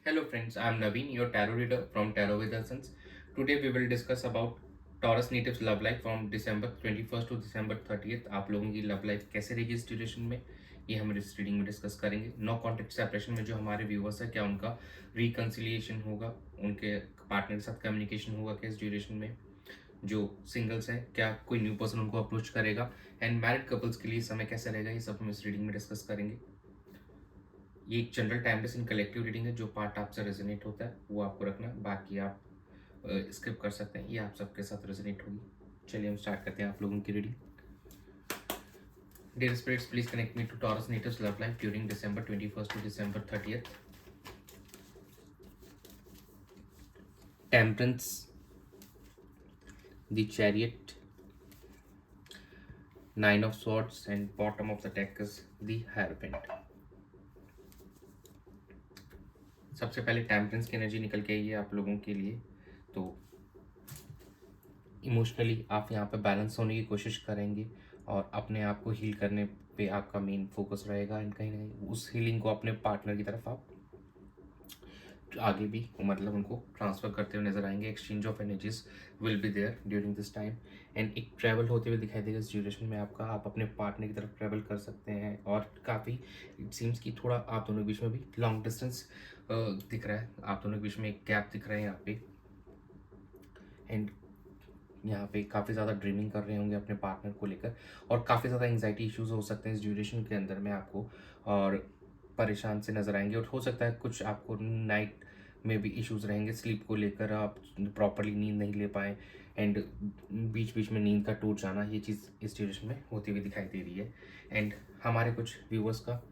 Hello friends, I am Naveen, your tarot reader from Tarot with Essence. Today we will discuss about Taurus natives love life from December 21st to December 30th. आप लोगों की love life कैसे रहेगी इस duration में, ये हम इस रीडिंग में डिस्कस करेंगे। नो कॉन्टेक्ट सेपरेशन में जो हमारे व्यूअर्स है, क्या उनका रिकन्सिलिएशन होगा, उनके पार्टनर के साथ कम्युनिकेशन होगा क्या इस ड्यूरेशन में। जो सिंगल्स हैं, क्या कोई न्यू पर्सन उनको अप्रोच करेगा, एंड मैरिड कपल्स के लिए समय कैसा रहेगा, ये सब हम इस रीडिंग में डिस्कस करेंगे। ये एक जनरल टाइमलेस इन कलेक्टिव रीडिंग है। जो पार्ट आपसे रेजोनेट होता है वो आपको रखना, बाकी आप स्किप कर सकते हैं, ये आप सबके साथ रेजोनेट होगी। चलिए हम स्टार्ट करते हैं आप लोगों की reading. Dear spirits, please connect me to Taurus natives love life during December 21st to December 30th. Temperance, the Chariot, Nine of Swords, and bottom of the deck is the Hierophant. सबसे पहले temperance की energy निकल के आई है आप लोगों के लिए। तो इमोशनली आप यहाँ पे बैलेंस होने की कोशिश करेंगे और अपने आप को हील करने पे आपका मेन फोकस रहेगा, एंड कहीं ना कहीं उस हीलिंग को अपने पार्टनर की तरफ आप आगे भी मतलब उनको ट्रांसफ़र करते हुए नजर आएंगे। Exchange of energies will be there during this time, and एक ट्रैवल होते हुए दिखाई देगा इस ड्यूरेशन में आपका। आप अपने पार्टनर की तरफ ट्रैवल कर सकते हैं, और काफ़ी इट सीम्स कि थोड़ा आप दोनों के बीच में भी लॉन्ग डिस्टेंस दिख रहा है, आप दोनों के बीच में एक गैप दिख रहा है यहाँ पे। एंड यहाँ पे काफ़ी ज़्यादा ड्रीमिंग कर रहे होंगे अपने पार्टनर को लेकर, और काफ़ी ज़्यादा एंग्जाइटी इश्यूज हो सकते हैं इस ड्यूरेशन के अंदर में आपको, और परेशान से नज़र आएंगे। और हो सकता है कुछ आपको नाइट में भी इश्यूज रहेंगे स्लीप को लेकर, आप प्रॉपरली नींद नहीं ले पाए, एंड बीच बीच में नींद का टूट जाना, ये चीज़ इस ड्यूरेशन में होती हुई दिखाई दे रही है। एंड हमारे कुछ व्यूवर्स का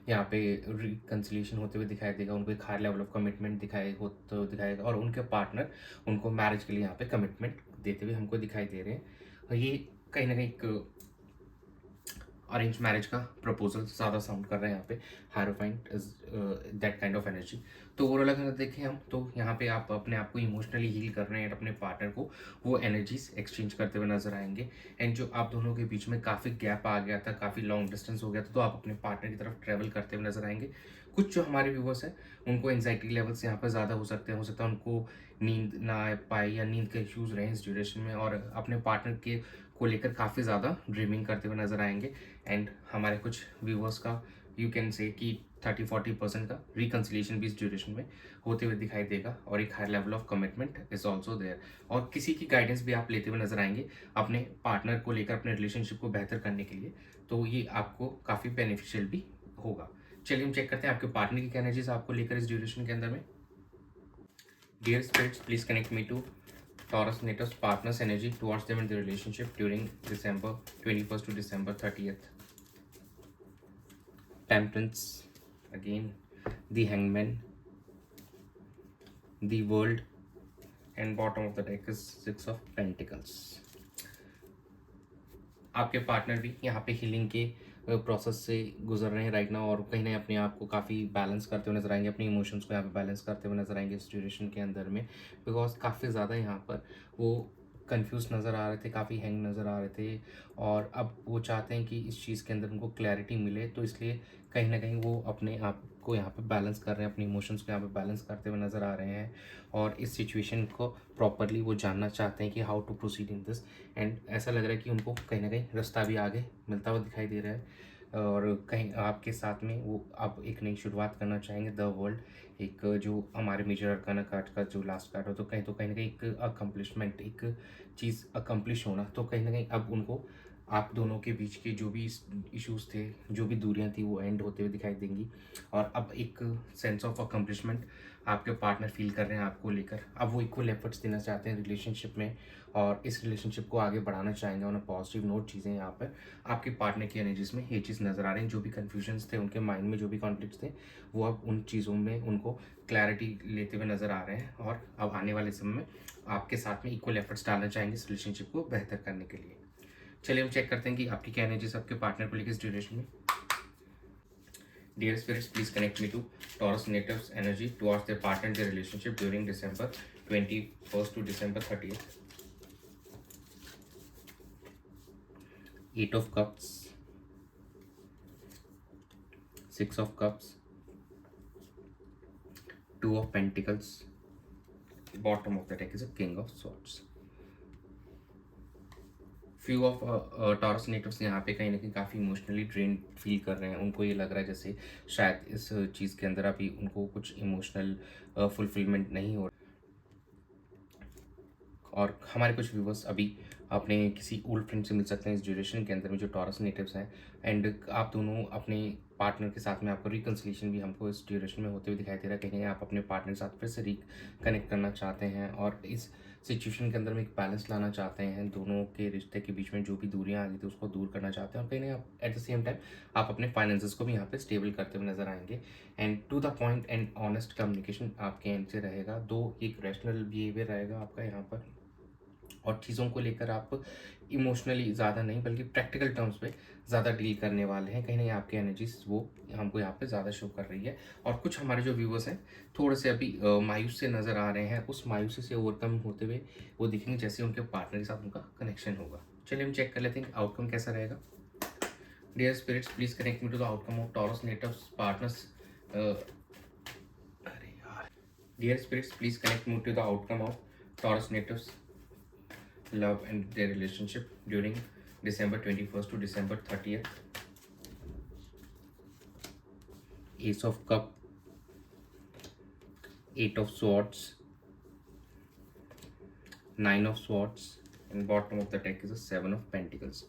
यहाँ पे रिकन्सिलिएशन होते हुए दिखाई देगा, उनको एक हाई लेवल ऑफ कमिटमेंट दिखाएगा, और उनके पार्टनर उनको मैरिज के लिए यहाँ पे कमिटमेंट देते हुए हमको दिखाई दे रहे हैं। और ये कहीं ना कहीं एक अरेंज मैरिज का प्रपोजल ज़्यादा साउंड कर रहे हैं यहाँ पे। Hierophant is that kind of energy. तो ओवरऑल अगर देखें हम, तो यहाँ पे आप अपने आप को इमोशनली हील कर रहे हैं, अपने पार्टनर को वो एनर्जीज एक्सचेंज करते हुए नजर आएंगे। एंड जो आप दोनों के बीच में काफ़ी गैप आ गया था, काफ़ी लॉन्ग डिस्टेंस हो गया था, तो आप अपने पार्टनर की तरफ ट्रैवल करते हुए नजर आएंगे। कुछ जो हमारे व्यूवर्स हैं उनको एंजाइटी लेवल्स यहाँ पर ज़्यादा हो सकते हैं, उनको नींद ना आ पाए या नींद के इश्यूज रहे इस ड्यूरेशन में, और अपने पार्टनर के को लेकर काफ़ी ज़्यादा ड्रीमिंग करते हुए नजर आएंगे। एंड हमारे कुछ व्यूवर्स का यू कैन से कि 30-40% का रिकन्सिलिएशन भी इस ड्यूरेशन में होते हुए दिखाई देगा, और एक high level of commitment is also there. और किसी की गाइडेंस भी आप लेते हुए नजर आएंगे अपने पार्टनर को लेकर, अपने रिलेशनशिप को बेहतर करने के लिए, तो ये आपको काफ़ी बेनिफिशियल भी होगा। चलिए हम चेक करते हैं आपके पार्टनर की क्या एनर्जीज आपको लेकर इस ड्यूरेशन के अंदर में। Dear spirits, please connect me to Taurus natives partners energy towards them in the relationship during December 21st to December 30th. Temperance, again, the Hangman, the World, and bottom of the deck is Six of Pentacles. आपके partner भी यहाँ पे healing के process से गुजर रहे हैं right now, और कहीं ना अपने आप को काफ़ी बैलेंस करते हुए नजर आएंगे, अपने इमोशंस को यहाँ पे बैलेंस करते हुए नजर आएंगे इस ड्यूरेशन के अंदर में। बिकॉज काफ़ी ज़्यादा यहाँ पर वो कंफ्यूज नज़र आ रहे थे, काफ़ी हैंग नज़र आ रहे थे, और अब वो चाहते हैं कि इस चीज़ के अंदर उनको क्लैरिटी मिले, तो इसलिए कहीं ना कहीं वो अपने आप को यहाँ पे बैलेंस कर रहे हैं, अपने इमोशंस को यहाँ पे बैलेंस करते हुए नज़र आ रहे हैं, और इस सिचुएशन को प्रॉपरली वो जानना चाहते हैं कि how to proceed in this. And ऐसा लग रहा है कि उनको कहीं ना कहीं रास्ता भी आगे मिलता हुआ दिखाई दे रहा है, और कहीं आपके साथ में वो अब एक नई शुरुआत करना चाहेंगे। द वर्ल्ड, एक जो हमारे मेजर अरकाना कार्ड का जो लास्ट कार्ड हो, तो कहीं ना कहीं एक अकम्पलिशमेंट, एक चीज़ अकम्पलिश होना, तो कहीं ना कहीं अब उनको आप दोनों के बीच के जो भी इश्यूज थे, जो भी दूरियां थी, वो एंड होते हुए दिखाई देंगी, और अब एक सेंस ऑफ अकम्पलिशमेंट आपके पार्टनर फील कर रहे हैं आपको लेकर। अब वो इक्वल एफर्ट्स देना चाहते हैं रिलेशनशिप में, और इस रिलेशनशिप को आगे बढ़ाना चाहेंगे ऑन अ पॉजिटिव नोट। चीज़ें यहाँ पर आपके पार्टनर की एनर्जीज में ये चीज़ नज़र आ रही है। जो भी कन्फ्यूजन्स थे उनके माइंड में, जो भी कॉन्फ्लिक्ट्स थे, वो अब उन चीज़ों में उनको क्लैरिटी लेते हुए नज़र आ रहे हैं, और अब आने वाले समय में आपके साथ में इक्वल एफर्ट्स डालना चाहेंगे इस रिलेशनशिप को बेहतर करने के लिए। चलिए हम चेक करते हैं कि आपकी क्या एनर्जीज आपके पार्टनर को लेकर इस ड्यूरेशन में। Dear spirits, please connect me to Taurus natives energy towards their partner in their relationship during December 21st to December 30th. Eight of Cups, Six of Cups, 2 of Pentacles, bottom of the deck is a King of Swords. Few of Taurus natives यहाँ पे कहीं ना कहीं काफ़ी emotionally drain feel कर रहे हैं। उनको ये लग रहा है जैसे शायद इस चीज़ के अंदर अभी उनको कुछ इमोशनल फुलफिलमेंट नहीं हो रहा। और हमारे कुछ व्यूवर्स अभी अपने किसी ओल्ड फ्रेंड से मिल सकते हैं इस ड्यूरेशन के अंदर में जो टॉरस नेटिव्स हैं। एंड आप दोनों अपने पार्टनर के साथ में आपको रिकन्सिलेशन भी हमको इस ड्यूरेशन में होते हुए दिखाई दे रहा है। कहीं आप अपने पार्टनर के साथ फिर से रिकनेक्ट करना चाहते हैं और इस सिचुएशन के अंदर में एक बैलेंस लाना चाहते हैं। दोनों के रिश्ते के बीच में जो भी दूरियां आ गई थी उसको दूर करना चाहते हैं और कहीं आप एट द सेम टाइम आप अपने फाइनेंसेस को भी यहाँ पे स्टेबल करते हुए नजर आएंगे। And to the point and honest communication आपके एंड से रहेगा। दो एक रैशनल बिहेवियर रहेगा आपका यहाँ पर और चीज़ों को लेकर आप इमोशनली ज़्यादा नहीं बल्कि प्रैक्टिकल टर्म्स पे ज़्यादा डील करने वाले हैं। कहीं ना आपकी एनर्जीज वो हमको यहाँ पे ज़्यादा शो कर रही है। और कुछ हमारे जो व्यूवर्स हैं थोड़े से अभी मायूस से नज़र आ रहे हैं। उस मायूसी से ओवरकम होते हुए वो दिखेंगे जैसे उनके पार्टनर के साथ उनका कनेक्शन होगा। चलिए हम चेक कर लेते हैं आउटकम कैसा रहेगा। Dear spirits please connect me to the outcome of Taurus natives partners. अरे यार, dear spirits please connect me to the outcome of Taurus natives love and their relationship during December 21st to December 30th. Ace of Cup, 8 of Swords, 9 of Swords and bottom of the deck is a 7 of Pentacles.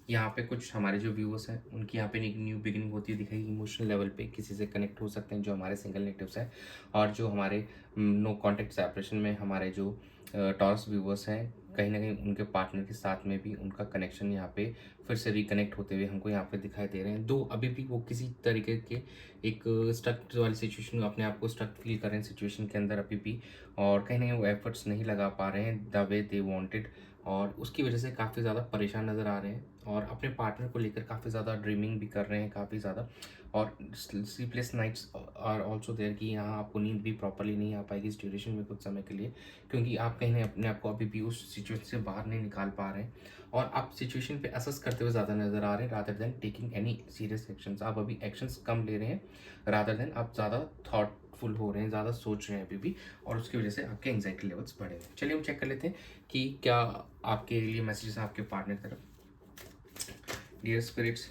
यहाँ पे कुछ हमारे जो viewers हैं उनकी यहाँ पे एक न्यू बिगिनिंग होती है दिखाई। इमोशनल लेवल पे किसी से कनेक्ट हो सकते हैं जो हमारे सिंगल नेटिव्स हैं और जो हमारे नो कॉन्टेक्ट सेपरेशन में हमारे जो टॉरस व्यूवर्स हैं कहीं ना कहीं उनके पार्टनर के साथ में भी उनका कनेक्शन यहाँ पे फिर से रिकनेक्ट होते हुए हमको यहाँ पे दिखाई दे रहे हैं। दो अभी भी वो किसी तरीके के एक स्ट्रक्ट वाली सिचुएशन अपने आप को स्ट्रक्ट फील कर रहे हैं सिचुएशन के अंदर अभी भी और कहीं ना कहीं वो एफर्ट्स नहीं लगा पा रहे हैं द वे दे वांटेड और उसकी वजह से काफ़ी ज़्यादा परेशान नज़र आ रहे हैं और अपने पार्टनर को लेकर काफ़ी ज़्यादा ड्रीमिंग भी कर रहे हैं काफ़ी ज़्यादा। और sleepless nights are also there कि यहाँ आपको नींद भी प्रॉपरली नहीं आ पाएगी इस ड्यूरेशन में कुछ समय के लिए क्योंकि आप कहीं ना अपने आप को अभी भी उस सिचुएशन से बाहर नहीं निकाल पा रहे हैं और आप सिचुएशन पे असेस करते हुए ज़्यादा नज़र आ रहे हैं rather than taking any serious actions. आप अभी एक्शंस कम ले रहे हैं रादर देन आप ज़्यादा थॉटफुल हो रहे हैं, ज़्यादा सोच रहे हैं अभी भी और उसकी वजह से आपके एंजाइटी लेवल्स बढ़े हुए हैं। चलिए हम चेक कर लेते हैं कि क्या आपके लिए मैसेजेस हैं आपके पार्टनर की तरफ। डियर स्पिरिट्स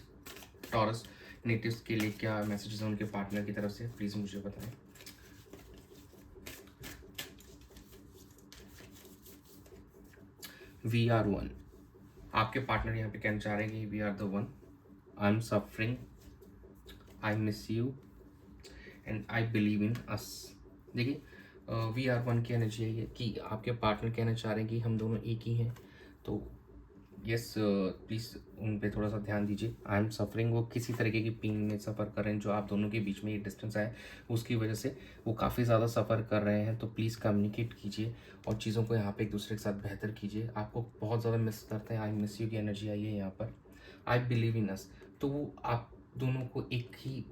टॉरस नेटिव्स के लिए क्या मैसेजेस हैं उनके पार्टनर की तरफ से, प्लीज़ मुझे बताएं। वी आर वन, आपके पार्टनर यहाँ पे कहना चाह रहे हैं कि we are the one, I am suffering, I miss you and I believe in us. देखिए वी आर वन की एनर्जी है ये कि आपके पार्टनर कहना चाह रहे हैं कि हम दोनों एक ही हैं। तो यस प्लीज़ उन पे थोड़ा सा ध्यान दीजिए। आई एम सफरिंग, वो किसी तरीके की पेन में सफ़र कर रहे हैं जो आप दोनों के बीच में ये डिस्टेंस है उसकी वजह से वो काफ़ी ज़्यादा सफ़र कर रहे हैं। तो प्लीज़ कम्युनिकेट कीजिए और चीज़ों को यहाँ पे एक दूसरे के साथ बेहतर कीजिए। आपको बहुत ज़्यादा मिस करते हैं, आई मिस यू की एनर्जी आई है यहाँ पर। आई बिलीव इन अस, तो वो आप दोनों को एक ही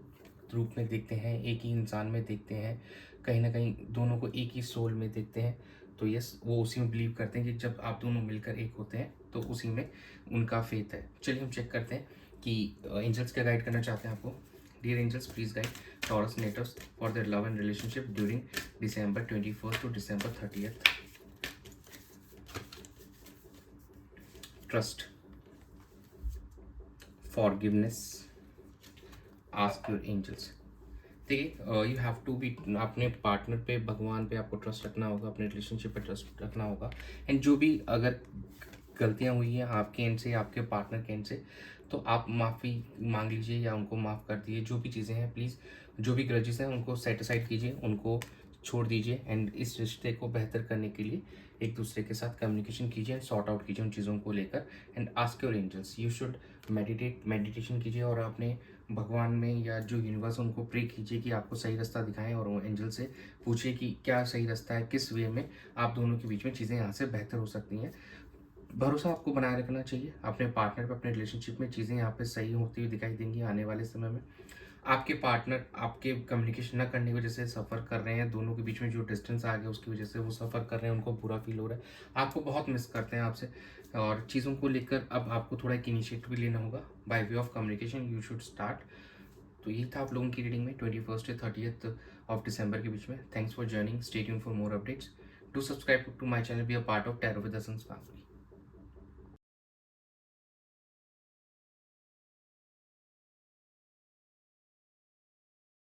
रूप में देखते हैं, एक ही इंसान में देखते हैं, कहीं ना कहीं दोनों को एक ही सोल में देखते हैं। तो यस वो उसी में बिलीव करते हैं कि जब आप दोनों मिलकर एक होते हैं तो उसी में उनका फेथ है। चलिए हम चेक करते हैं कि एंजल्स क्या गाइड करना चाहते हैं आपको। Dear angels please guide Taurus natives for their love and relationship during December 21st to December 30th। Trust, forgiveness, ask your angels. देखिए यू हैव टू बी, अपने पार्टनर पे भगवान पे आपको ट्रस्ट रखना होगा, अपने रिलेशनशिप पे ट्रस्ट रखना होगा। एंड जो भी अगर गलतियाँ हुई हैं आपके एंड से आपके पार्टनर के एंड से तो आप माफ़ी मांग लीजिए या उनको माफ़ कर दीजिए। जो भी चीज़ें हैं प्लीज़, जो भी ग्रजेस हैं उनको सेट असाइड कीजिए, उनको छोड़ दीजिए एंड इस रिश्ते को बेहतर करने के लिए एक दूसरे के साथ कम्युनिकेशन कीजिए एंड सॉर्ट आउट कीजिए उन चीज़ों को लेकर। And ask your angels, you should meditation कीजिए और अपने भगवान में या जो यूनिवर्स उनको प्रे कीजिए कि आपको सही रास्ता दिखाएं और वो एंजल से पूछिए कि क्या सही रास्ता है, किस वे में आप दोनों के बीच में चीज़ें यहाँ से बेहतर हो सकती हैं। भरोसा आपको बनाए रखना चाहिए अपने पार्टनर पर, अपने रिलेशनशिप में चीज़ें यहाँ पे सही होती हुई दिखाई देंगी आने वाले समय में। आपके पार्टनर आपके कम्युनिकेशन न करने की वजह से सफ़र कर रहे हैं, दोनों के बीच में जो डिस्टेंस आ गया उसकी वजह से वो सफ़र कर रहे हैं, उनको बुरा फील हो रहा है, आपको बहुत मिस करते हैं आपसे और चीज़ों को लेकर अब आपको थोड़ा एक इनिशिएटिव भी लेना होगा। By way of communication you should start तो यही था आप लोगों की रीडिंग में 21 से 30 ऑफ दिसंबर के बीच में। Thanks for joining, stay tune for more updates, do subscribe to my channel, be a part of tarot with the suns family.